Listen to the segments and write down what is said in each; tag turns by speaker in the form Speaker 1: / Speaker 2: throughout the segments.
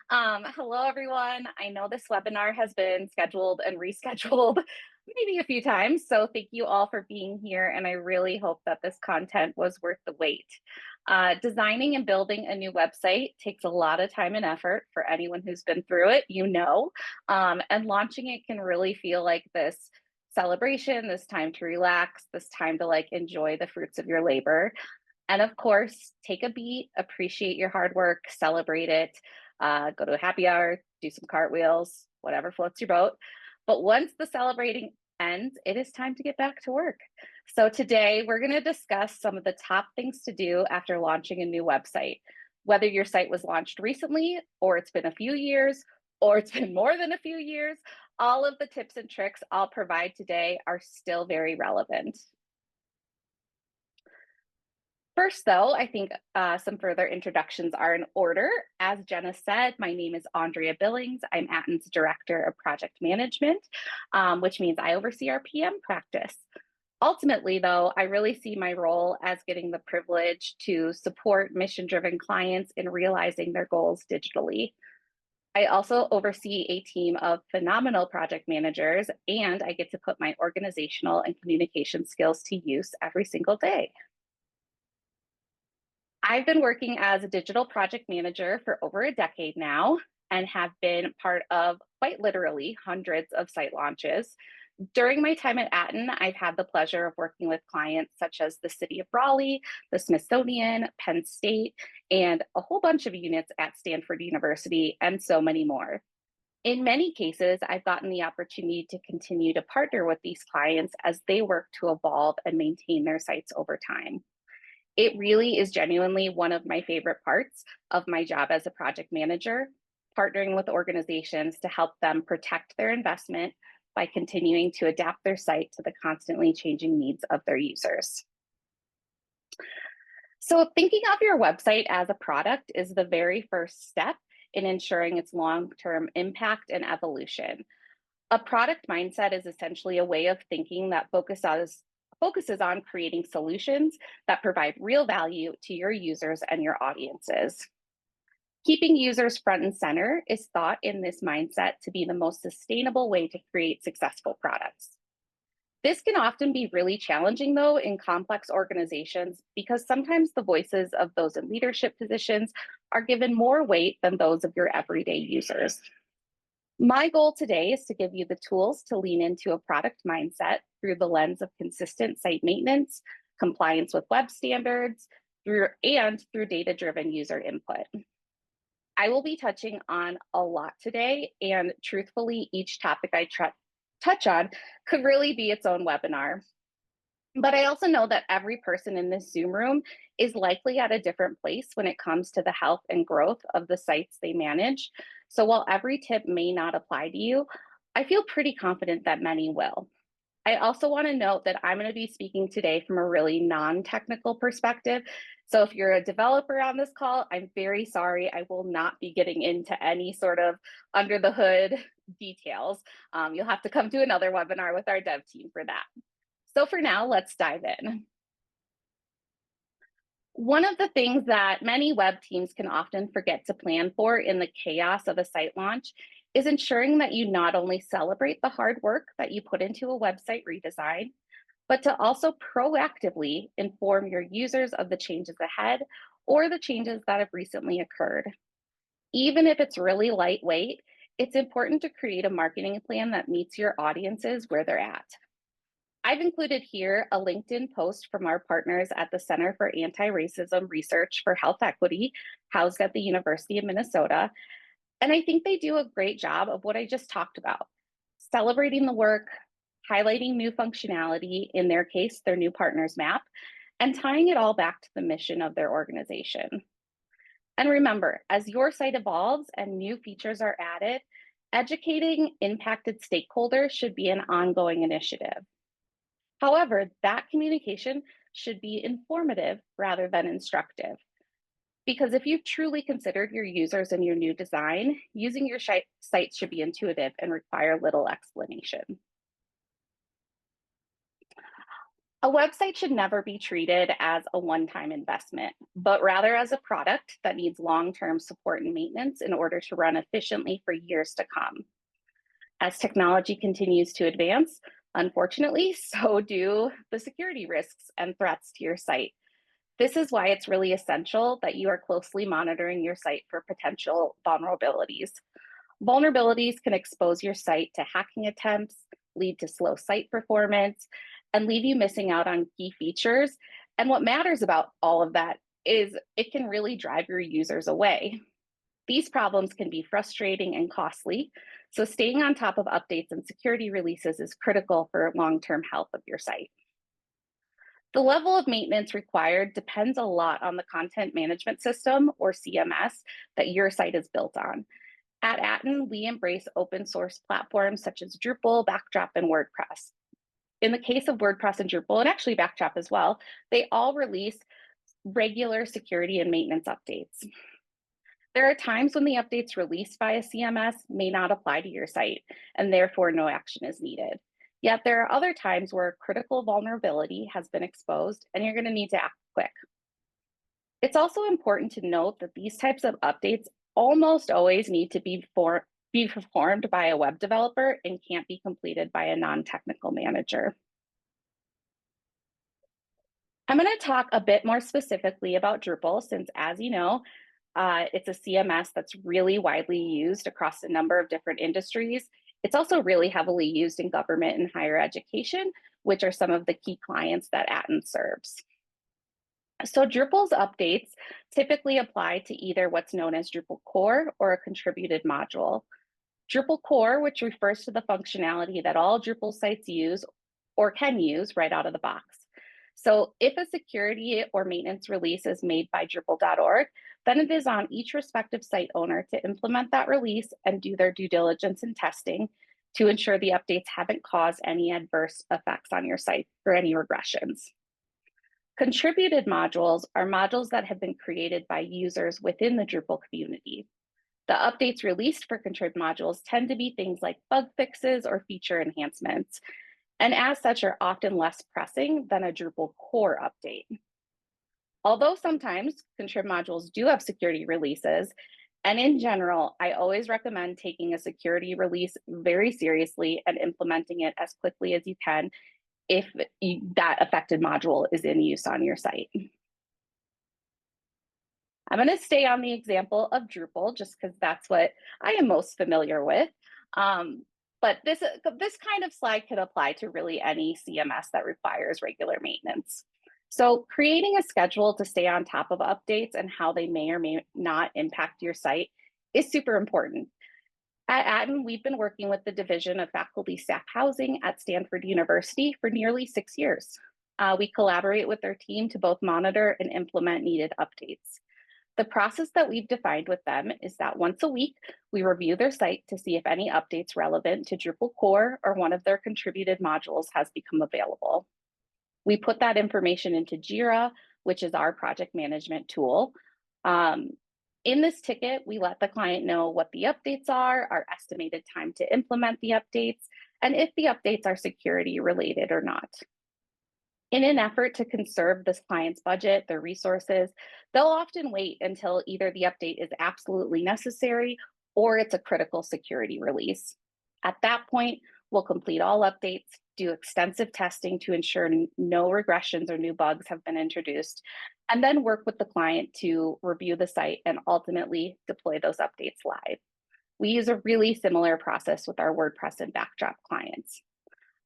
Speaker 1: Hello, everyone. I know this webinar has been scheduled and rescheduled maybe a few times, so thank you all for being here, and I really hope that this content was worth the wait. Designing and building a new website takes a lot of time and effort for anyone who's been through it, and launching it can really feel like this celebration, this time to relax, this time to enjoy the fruits of your labor. And of course, take a beat, appreciate your hard work, celebrate it, go to a happy hour, do some cartwheels, whatever floats your boat. But once the celebrating ends, it is time to get back to work. So today we're going to discuss some of the top things to do after launching a new website. Whether your site was launched recently, or it's been a few years, or it's been more than a few years, all of the tips and tricks I'll provide today are still very relevant. First, though, I think some further introductions are in order. As Jenna said, my name is Aundrea Billings. I'm Aten's Director of Project Management, which means I oversee our PM practice. Ultimately, though, I really see my role as getting the privilege to support mission-driven clients in realizing their goals digitally. I also oversee a team of phenomenal project managers, and I get to put my organizational and communication skills to use every single day. I've been working as a digital project manager for over a decade now and have been part of quite literally hundreds of site launches. During my time at Aten, I've had the pleasure of working with clients such as the City of Raleigh, the Smithsonian, Penn State, and a whole bunch of units at Stanford University, and so many more. In many cases, I've gotten the opportunity to continue to partner with these clients as they work to evolve and maintain their sites over time. It really is genuinely one of my favorite parts of my job as a project manager, partnering with organizations to help them protect their investment by continuing to adapt their site to the constantly changing needs of their users. So thinking of your website as a product is the very first step in ensuring its long-term impact and evolution. A product mindset is essentially a way of thinking that focuses on creating solutions that provide real value to your users and your audiences. Keeping users front and center is thought in this mindset to be the most sustainable way to create successful products. This can often be really challenging, though, in complex organizations because sometimes the voices of those in leadership positions are given more weight than those of your everyday users. My goal today is to give you the tools to lean into a product mindset through the lens of consistent site maintenance, compliance with web standards, through data-driven user input. I will be touching on a lot today, and truthfully, each topic I touch on could really be its own webinar. But I also know that every person in this Zoom room is likely at a different place when it comes to the health and growth of the sites they manage. So while every tip may not apply to you, I feel pretty confident that many will. I also want to note that I'm going to be speaking today from a really non-technical perspective. So if you're a developer on this call, I'm very sorry. I will not be getting into any sort of under the hood details. You'll have to come to another webinar with our dev team for that. So for now, let's dive in. One of the things that many web teams can often forget to plan for in the chaos of a site launch is ensuring that you not only celebrate the hard work that you put into a website redesign, but to also proactively inform your users of the changes ahead or the changes that have recently occurred. Even if it's really lightweight, it's important to create a marketing plan that meets your audiences where they're at. I've included here a LinkedIn post from our partners at the Center for Anti-Racism Research for Health Equity, housed at the University of Minnesota. And I think they do a great job of what I just talked about, celebrating the work, highlighting new functionality, in their case, their new partners map, and tying it all back to the mission of their organization. And remember, as your site evolves and new features are added, educating impacted stakeholders should be an ongoing initiative. However, that communication should be informative rather than instructive. Because if you've truly considered your users and your new design, using your site should be intuitive and require little explanation. A website should never be treated as a one-time investment, but rather as a product that needs long-term support and maintenance in order to run efficiently for years to come. As technology continues to advance, unfortunately, so do the security risks and threats to your site. This is why it's really essential that you are closely monitoring your site for potential vulnerabilities. Vulnerabilities can expose your site to hacking attempts, lead to slow site performance, and leave you missing out on key features. And what matters about all of that is it can really drive your users away. These problems can be frustrating and costly, so staying on top of updates and security releases is critical for long-term health of your site. The level of maintenance required depends a lot on the content management system, or CMS, that your site is built on. At Aten, we embrace open source platforms such as Drupal, Backdrop, and WordPress. In the case of WordPress and Drupal, and actually Backdrop as well, they all release regular security and maintenance updates. There are times when the updates released by a CMS may not apply to your site, and therefore no action is needed. Yet there are other times where a critical vulnerability has been exposed and you're going to need to act quick. It's also important to note that these types of updates almost always need to be performed by a web developer and can't be completed by a non-technical manager. I'm going to talk a bit more specifically about Drupal since, as you know, it's a CMS that's really widely used across a number of different industries. It's also really heavily used in government and higher education, which are some of the key clients that Aten serves. So Drupal's updates typically apply to either what's known as Drupal core or a contributed module. Drupal core, which refers to the functionality that all Drupal sites use or can use right out of the box. So if a security or maintenance release is made by Drupal.org, then it is on each respective site owner to implement that release and do their due diligence and testing to ensure the updates haven't caused any adverse effects on your site or any regressions. Contributed modules are modules that have been created by users within the Drupal community. The updates released for contrib modules tend to be things like bug fixes or feature enhancements, and as such are often less pressing than a Drupal core update. Although sometimes contrib modules do have security releases, and in general, I always recommend taking a security release very seriously and implementing it as quickly as you can if that affected module is in use on your site. I'm going to stay on the example of Drupal just because that's what I am most familiar with. But this kind of slide could apply to really any CMS that requires regular maintenance. So creating a schedule to stay on top of updates and how they may or may not impact your site is super important. At Aten, we've been working with the Division of Faculty Staff Housing at Stanford University for nearly 6 years. We collaborate with their team to both monitor and implement needed updates. The process that we've defined with them is that once a week, we review their site to see if any updates relevant to Drupal core or one of their contributed modules has become available. We put that information into Jira, which is our project management tool. In this ticket, we let the client know what the updates are, our estimated time to implement the updates, and if the updates are security related or not. In an effort to conserve this client's budget, their resources, they'll often wait until either the update is absolutely necessary or it's a critical security release. At that point, we'll complete all updates, do extensive testing to ensure no regressions or new bugs have been introduced, and then work with the client to review the site and ultimately deploy those updates live. We use a really similar process with our WordPress and Backdrop clients.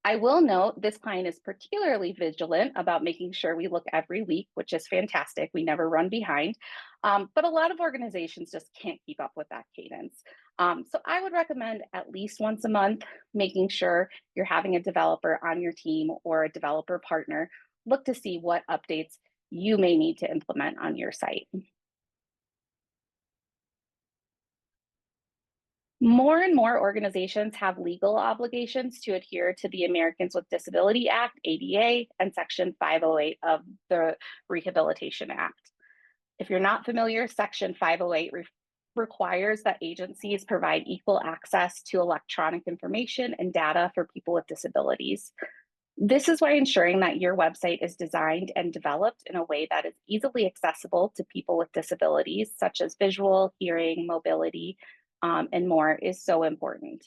Speaker 1: I will note this client is particularly vigilant about making sure we look every week, which is fantastic. We never run behind, but a lot of organizations just can't keep up with that cadence. So I would recommend at least once a month, making sure you're having a developer on your team or a developer partner look to see what updates you may need to implement on your site. More and more organizations have legal obligations to adhere to the Americans with Disability Act, ADA, and Section 508 of the Rehabilitation Act. If you're not familiar, Section 508 requires that agencies provide equal access to electronic information and data for people with disabilities. This is why ensuring that your website is designed and developed in a way that is easily accessible to people with disabilities, such as visual, hearing, mobility, and more, is so important.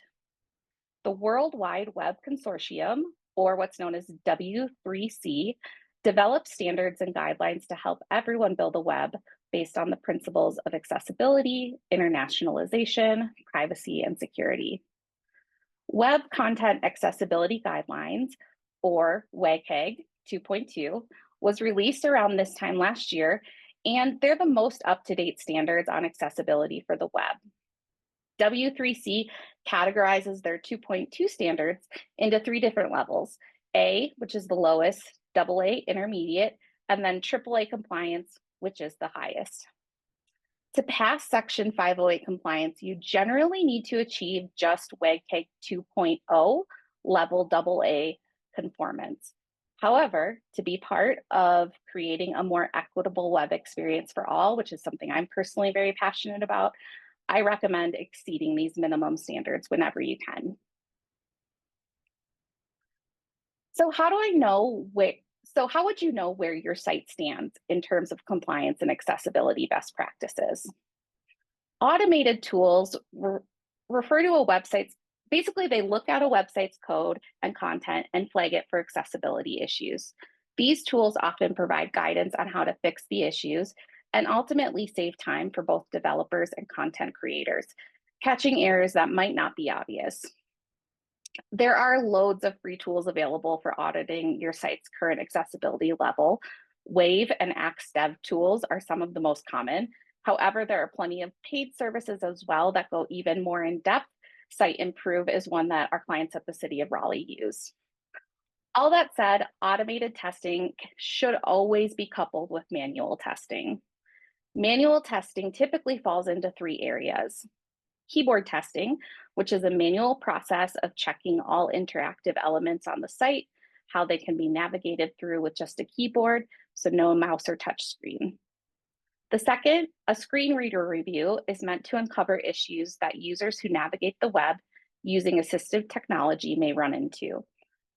Speaker 1: The World Wide Web Consortium, or what's known as W3C, develops standards and guidelines to help everyone build a web based on the principles of accessibility, internationalization, privacy, and security. Web Content Accessibility Guidelines, or WCAG 2.2, was released around this time last year, and they're the most up-to-date standards on accessibility for the web. W3C categorizes their 2.2 standards into 3 different levels: A, which is the lowest, AA, intermediate, and then AAA compliance, which is the highest. To pass Section 508 compliance, you generally need to achieve just WCAG 2.0 level AA conformance. However, to be part of creating a more equitable web experience for all, which is something I'm personally very passionate about, I recommend exceeding these minimum standards whenever you can. So how do I know how would you know where your site stands in terms of compliance and accessibility best practices? Automated tools refer to a website's, basically they look at a website's code and content and flag it for accessibility issues. These tools often provide guidance on how to fix the issues and ultimately save time for both developers and content creators, catching errors that might not be obvious. There are loads of free tools available for auditing your site's current accessibility level. Wave and AxeDev tools are some of the most common. However, there are plenty of paid services as well that go even more in depth. Site Improve is one that our clients at the City of Raleigh use. All that said, automated testing should always be coupled with manual testing. Manual testing typically falls into 3 areas: keyboard testing, which is a manual process of checking all interactive elements on the site, how they can be navigated through with just a keyboard, so no mouse or touch screen. The second, a screen reader review, is meant to uncover issues that users who navigate the web using assistive technology may run into.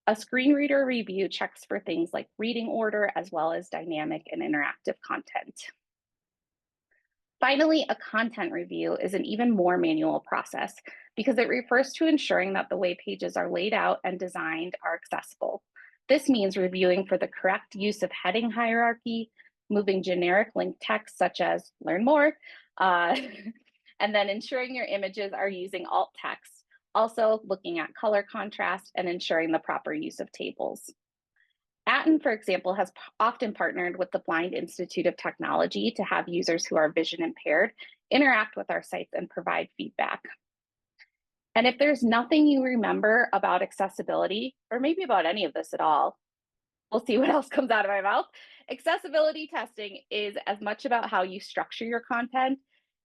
Speaker 1: A screen reader review checks for things like reading order as well as dynamic and interactive content. Finally, a content review is an even more manual process because it refers to ensuring that the way pages are laid out and designed are accessible. This means reviewing for the correct use of heading hierarchy, moving generic link text such as learn more, and then ensuring your images are using alt text. Also looking at color contrast and ensuring the proper use of tables. Aten, for example, has often partnered with the Blind Institute of Technology to have users who are vision impaired interact with our sites and provide feedback. And if there's nothing you remember about accessibility, or maybe about any of this at all, we'll see what else comes out of my mouth. Accessibility testing is as much about how you structure your content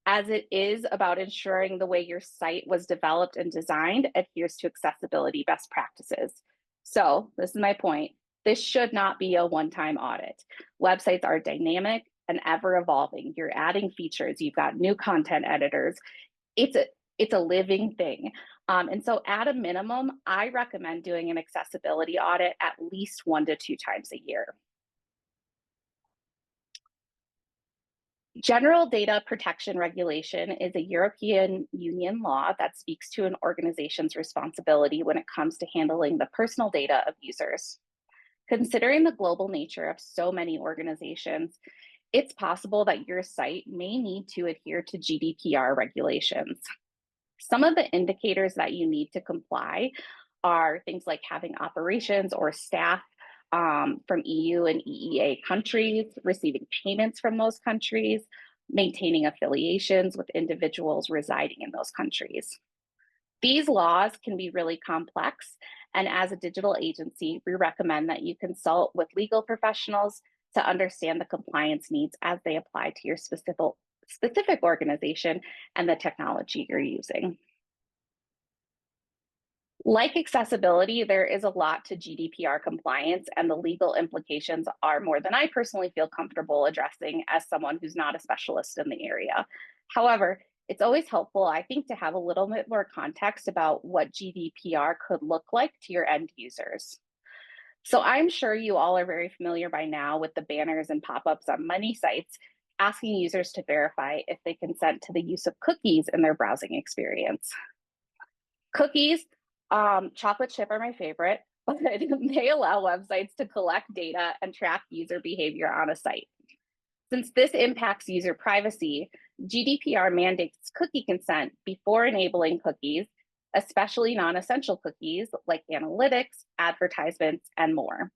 Speaker 1: as it is about ensuring the way your site was developed and designed adheres to accessibility best practices. So this is my point. This should not be a one-time audit. Websites are dynamic and ever evolving. You're adding features, you've got new content editors. It's a living thing. And so at a minimum, I recommend doing an accessibility audit at least 1 to 2 times a year. General Data Protection Regulation is a European Union law that speaks to an organization's responsibility when it comes to handling the personal data of users. Considering the global nature of so many organizations, it's possible that your site may need to adhere to GDPR regulations. Some of the indicators that you need to comply are things like having operations or staff from EU and EEA countries, receiving payments from those countries, maintaining affiliations with individuals residing in those countries. These laws can be really complex, and as a digital agency, we recommend that you consult with legal professionals to understand the compliance needs as they apply to your specific organization and the technology you're using. Like accessibility, there is a lot to GDPR compliance, and the legal implications are more than I personally feel comfortable addressing as someone who's not a specialist in the area. However, it's always helpful, I think, to have a little bit more context about what GDPR could look like to your end users. So I'm sure you all are very familiar by now with the banners and pop-ups on many sites asking users to verify if they consent to the use of cookies in their browsing experience. Cookies, chocolate chip are my favorite, but they allow websites to collect data and track user behavior on a site. Since this impacts user privacy, GDPR mandates cookie consent before enabling cookies, especially non-essential cookies like analytics, advertisements, and more.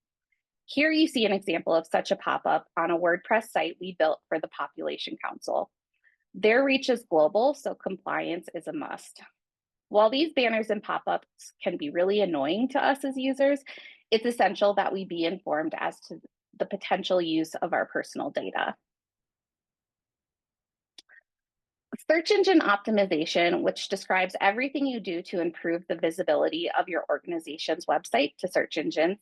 Speaker 1: Here you see an example of such a pop-up on a WordPress site we built for the Population Council. Their reach is global, so compliance is a must. While these banners and pop-ups can be really annoying to us as users, it's essential that we be informed as to the potential use of our personal data. Search engine optimization, which describes everything you do to improve the visibility of your organization's website to search engines,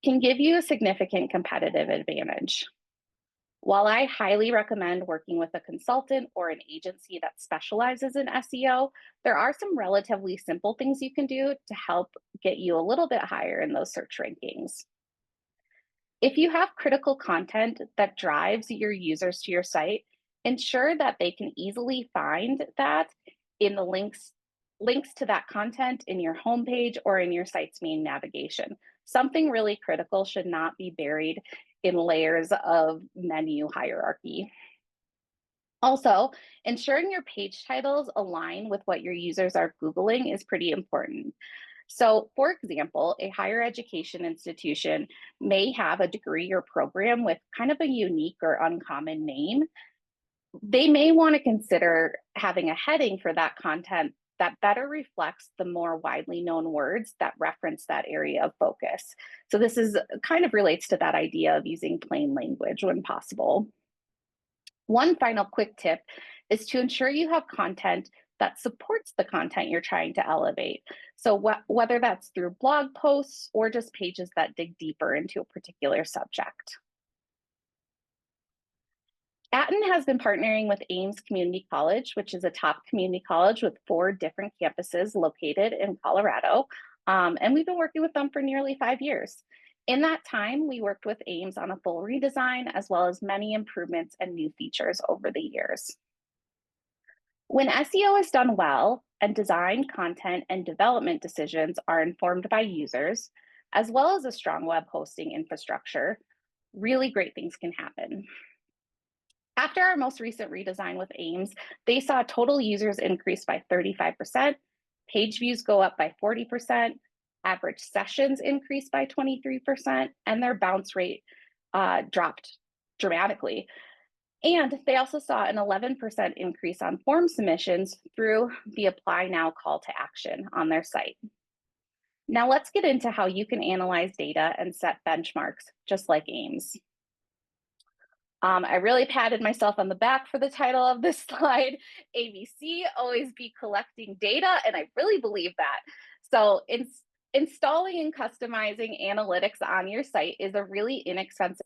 Speaker 1: can give you a significant competitive advantage. While I highly recommend working with a consultant or an agency that specializes in SEO, there are some relatively simple things you can do to help get you a little bit higher in those search rankings. If you have critical content that drives your users to your site, ensure that they can easily find that in the links to that content in your homepage or in your site's main navigation. Something really critical should not be buried in layers of menu hierarchy. Also, ensuring your page titles align with what your users are Googling is pretty important. So, for example, a higher education institution may have a degree or program with kind of a unique or uncommon name. They may want to consider having a heading for that content that better reflects the more widely known words that reference that area of focus. So, this is kind of relates to that idea of using plain language when possible. One final quick tip is to ensure you have content that supports the content you're trying to elevate. So whether that's through blog posts or just pages that dig deeper into a particular subject. Aten has been partnering with Ames Community College, which is a top community college with 4 different campuses located in Colorado. And we've been working with them for nearly 5 years. In that time, we worked with Ames on a full redesign, as well as many improvements and new features over the years. When SEO is done well and design, content, and development decisions are informed by users, as well as a strong web hosting infrastructure, really great things can happen. After our most recent redesign with Ames, they saw total users increase by 35%, page views go up by 40%, average sessions increase by 23%, and their bounce rate dropped dramatically. And they also saw an 11% increase on form submissions through the Apply Now call to action on their site. Now let's get into how you can analyze data and set benchmarks, just like Ames. I really patted myself on the back for the title of this slide. ABC, always be collecting data, and I really believe that. So installing and customizing analytics on your site is a really inexpensive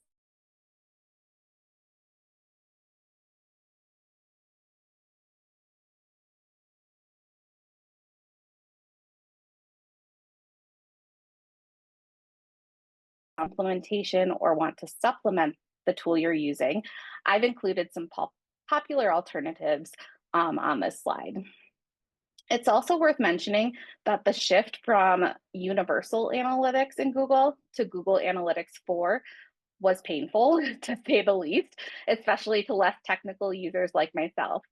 Speaker 1: implementation or want to supplement the tool you're using. I've included some popular alternatives on this slide. It's also worth mentioning that the shift from Universal Analytics in Google to Google Analytics 4 was painful, to say the least, especially to less technical users like myself.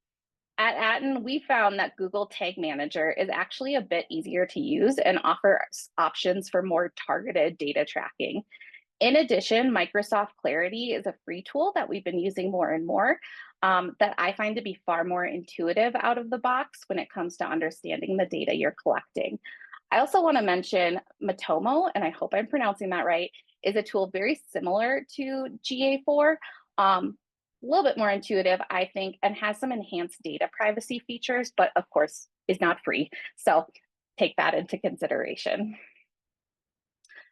Speaker 1: At Aten, we found that Google Tag Manager is actually a bit easier to use and offers options for more targeted data tracking. In addition, Microsoft Clarity is a free tool that we've been using more and more that I find to be far more intuitive out of the box when it comes to understanding the data you're collecting. I also want to mention Matomo, and I hope I'm pronouncing that right, is a tool very similar to GA4, a little bit more intuitive, I think, and has some enhanced data privacy features, but of course is not free. So take that into consideration.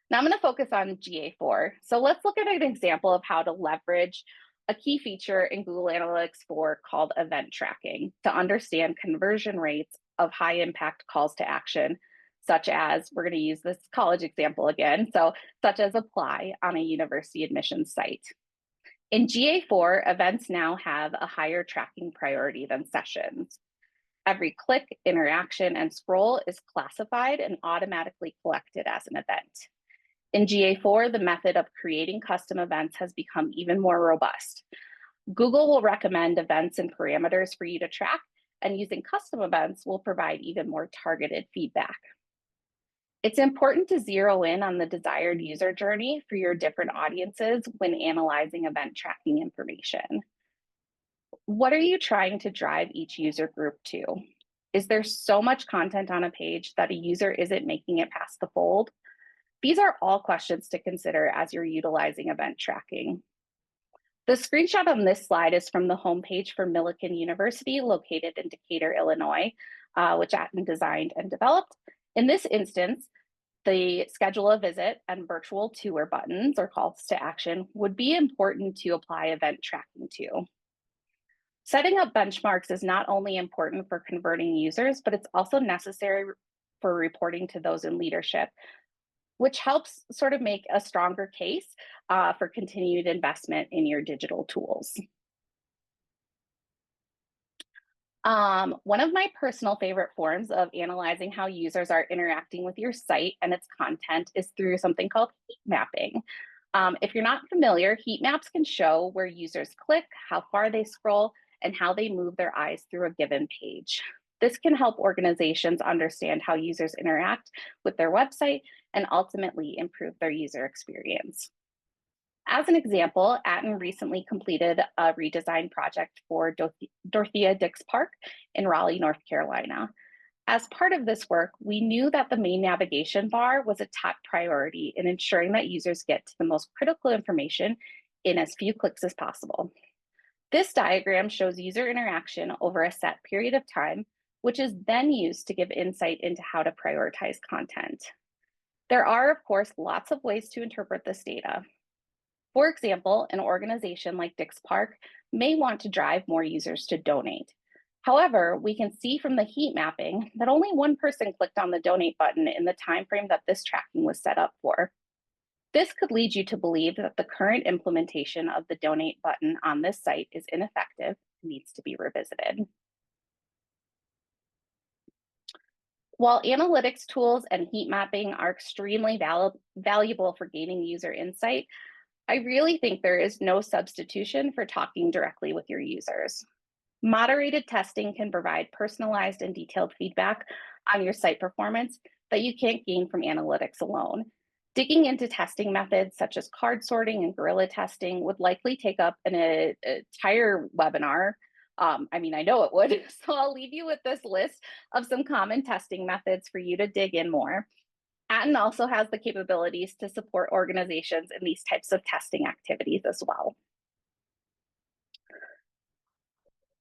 Speaker 1: Now I'm going to focus on GA4. So let's look at an example of how to leverage a key feature in Google Analytics 4 called event tracking to understand conversion rates of high impact calls to action, such as, we're going to use this college example again, so such as apply on a university admissions site. In GA4, events now have a higher tracking priority than sessions. Every click, interaction, and scroll is classified and automatically collected as an event. In GA4, the method of creating custom events has become even more robust. Google will recommend events and parameters for you to track, and using custom events will provide even more targeted feedback. It's important to zero in on the desired user journey for your different audiences when analyzing event tracking information. What are you trying to drive each user group to? Is there so much content on a page that a user isn't making it past the fold? These are all questions to consider as you're utilizing event tracking. The screenshot on this slide is from the homepage for Millikan University, located in Decatur, Illinois, which Aten designed and developed. In this instance, the schedule a visit and virtual tour buttons or calls to action would be important to apply event tracking to. Setting up benchmarks is not only important for converting users, but it's also necessary for reporting to those in leadership, which helps sort of make a stronger case for continued investment in your digital tools. One of my personal favorite forms of analyzing how users are interacting with your site and its content is through something called heat mapping. If you're not familiar, heat maps can show where users click, how far they scroll, and how they move their eyes through a given page. This can help organizations understand how users interact with their website and ultimately improve their user experience. As an example, Aten recently completed a redesign project for Dorothea Dix Park in Raleigh, North Carolina. As part of this work, we knew that the main navigation bar was a top priority in ensuring that users get to the most critical information in as few clicks as possible. This diagram shows user interaction over a set period of time, which is then used to give insight into how to prioritize content. There are, of course, lots of ways to interpret this data. For example, an organization like Dix Park may want to drive more users to donate. However, we can see from the heat mapping that only one person clicked on the donate button in the time frame that this tracking was set up for. This could lead you to believe that the current implementation of the donate button on this site is ineffective and needs to be revisited. While analytics tools and heat mapping are extremely valuable for gaining user insight, I really think there is no substitution for talking directly with your users. Moderated testing can provide personalized and detailed feedback on your site performance that you can't gain from analytics alone. Digging into testing methods such as card sorting and guerrilla testing would likely take up an entire webinar. I know it would. So I'll leave you with this list of some common testing methods for you to dig in more. Aten also has the capabilities to support organizations in these types of testing activities as well.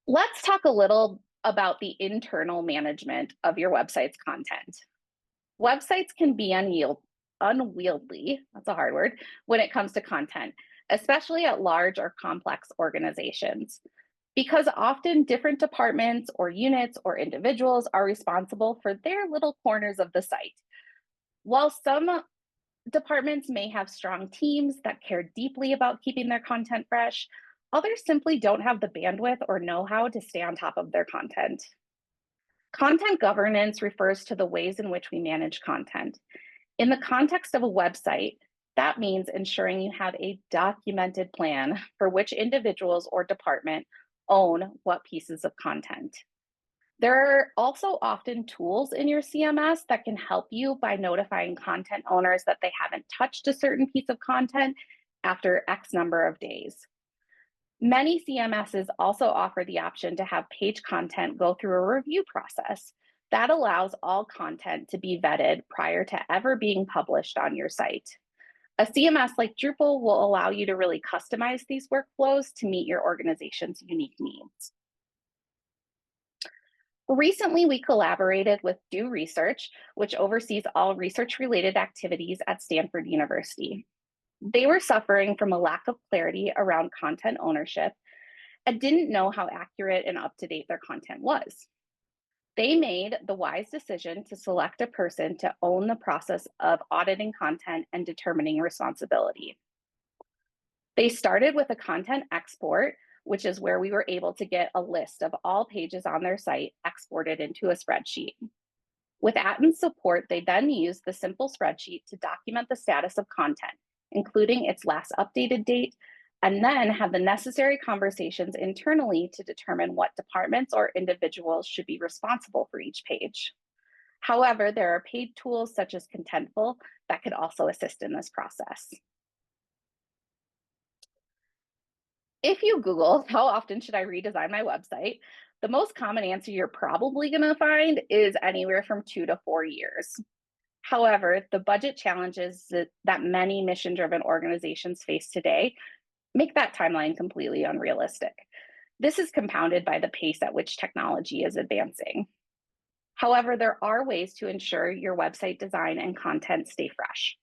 Speaker 1: Let's talk a little about the internal management of your website's content. Websites can be unwieldy, that's a hard word, when it comes to content, especially at large or complex organizations, because often different departments or units or individuals are responsible for their little corners of the site. While some departments may have strong teams that care deeply about keeping their content fresh, others simply don't have the bandwidth or know-how to stay on top of their content. Content governance refers to the ways in which we manage content. In the context of a website, that means ensuring you have a documented plan for which individuals or department own what pieces of content. There are also often tools in your CMS that can help you by notifying content owners that they haven't touched a certain piece of content after X number of days. Many CMSs also offer the option to have page content go through a review process. That allows all content to be vetted prior to ever being published on your site. A CMS like Drupal will allow you to really customize these workflows to meet your organization's unique needs. Recently, we collaborated with Do Research, which oversees all research-related activities at Stanford University. They were suffering from a lack of clarity around content ownership and didn't know how accurate and up-to-date their content was. They made the wise decision to select a person to own the process of auditing content and determining responsibility. They started with a content export, which is where we were able to get a list of all pages on their site exported into a spreadsheet. With Aten's support, they then used the simple spreadsheet to document the status of content, including its last updated date, and then have the necessary conversations internally to determine what departments or individuals should be responsible for each page. However, there are paid tools such as Contentful that could also assist in this process. If you Google, how often should I redesign my website? The most common answer you're probably going to find is anywhere from 2 to 4 years. However, the budget challenges that many mission driven organizations face today make that timeline completely unrealistic. This is compounded by the pace at which technology is advancing. However, there are ways to ensure your website design and content stay fresh.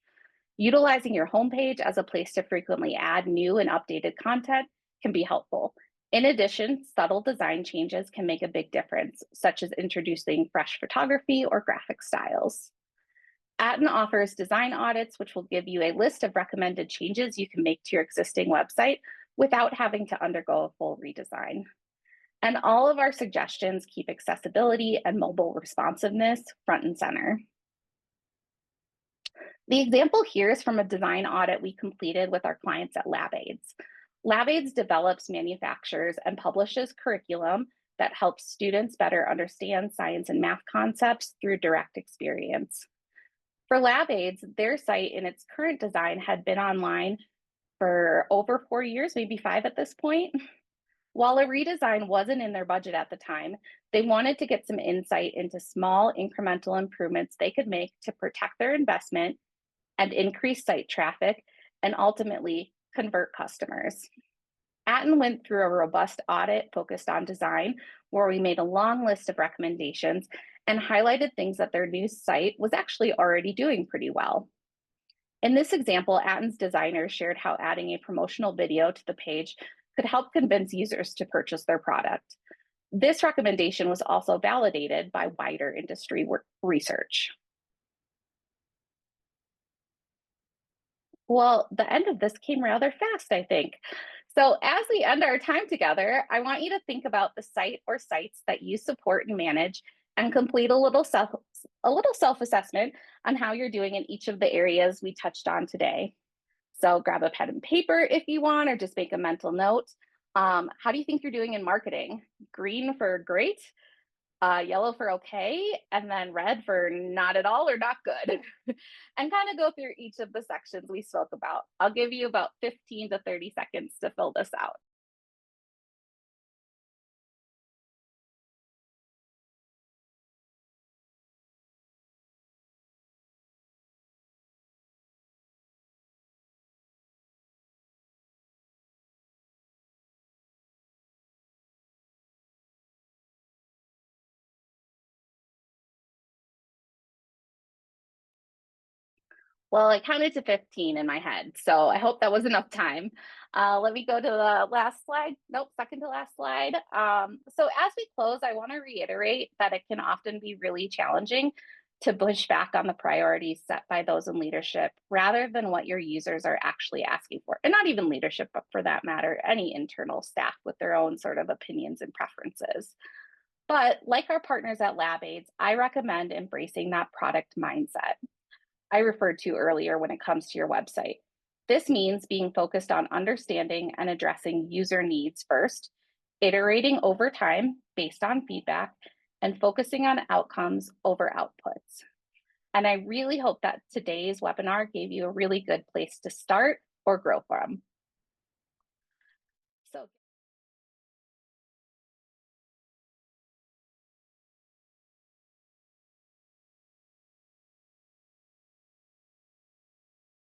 Speaker 1: Utilizing your homepage as a place to frequently add new and updated content can be helpful. In addition, subtle design changes can make a big difference, such as introducing fresh photography or graphic styles. Aten offers design audits, which will give you a list of recommended changes you can make to your existing website without having to undergo a full redesign. And all of our suggestions keep accessibility and mobile responsiveness front and center. The example here is from a design audit we completed with our clients at LabAids. LabAids develops, manufactures, and publishes curriculum that helps students better understand science and math concepts through direct experience. For LabAids, their site in its current design had been online for over 4 years, maybe 5 at this point. While a redesign wasn't in their budget at the time, they wanted to get some insight into small incremental improvements they could make to protect their investment and increase site traffic and ultimately convert customers. Aten went through a robust audit focused on design, where we made a long list of recommendations and highlighted things that their new site was actually already doing pretty well. In this example, Aten's designers shared how adding a promotional video to the page could help convince users to purchase their product. This recommendation was also validated by wider industry research. Well, the end of this came rather fast, I think. So as we end our time together, I want you to think about the site or sites that you support and manage and complete a little self-assessment on how you're doing in each of the areas we touched on today. So grab a pen and paper if you want, or just make a mental note. How do you think you're doing in marketing? Green for great, yellow for okay, and then red for not at all or not good. And kind of go through each of the sections we spoke about. I'll give you about 15 to 30 seconds to fill this out. Well, I counted to 15 in my head, so I hope that was enough time. Let me go to the last slide. Nope, second to last slide. So as we close, I want to reiterate that it can often be really challenging to push back on the priorities set by those in leadership rather than what your users are actually asking for. And not even leadership, but for that matter, any internal staff with their own sort of opinions and preferences. But like our partners at LabAids, I recommend embracing that product mindset I referred to earlier when it comes to your website. This means being focused on understanding and addressing user needs first, iterating over time based on feedback, and focusing on outcomes over outputs. And I really hope that today's webinar gave you a really good place to start or grow from.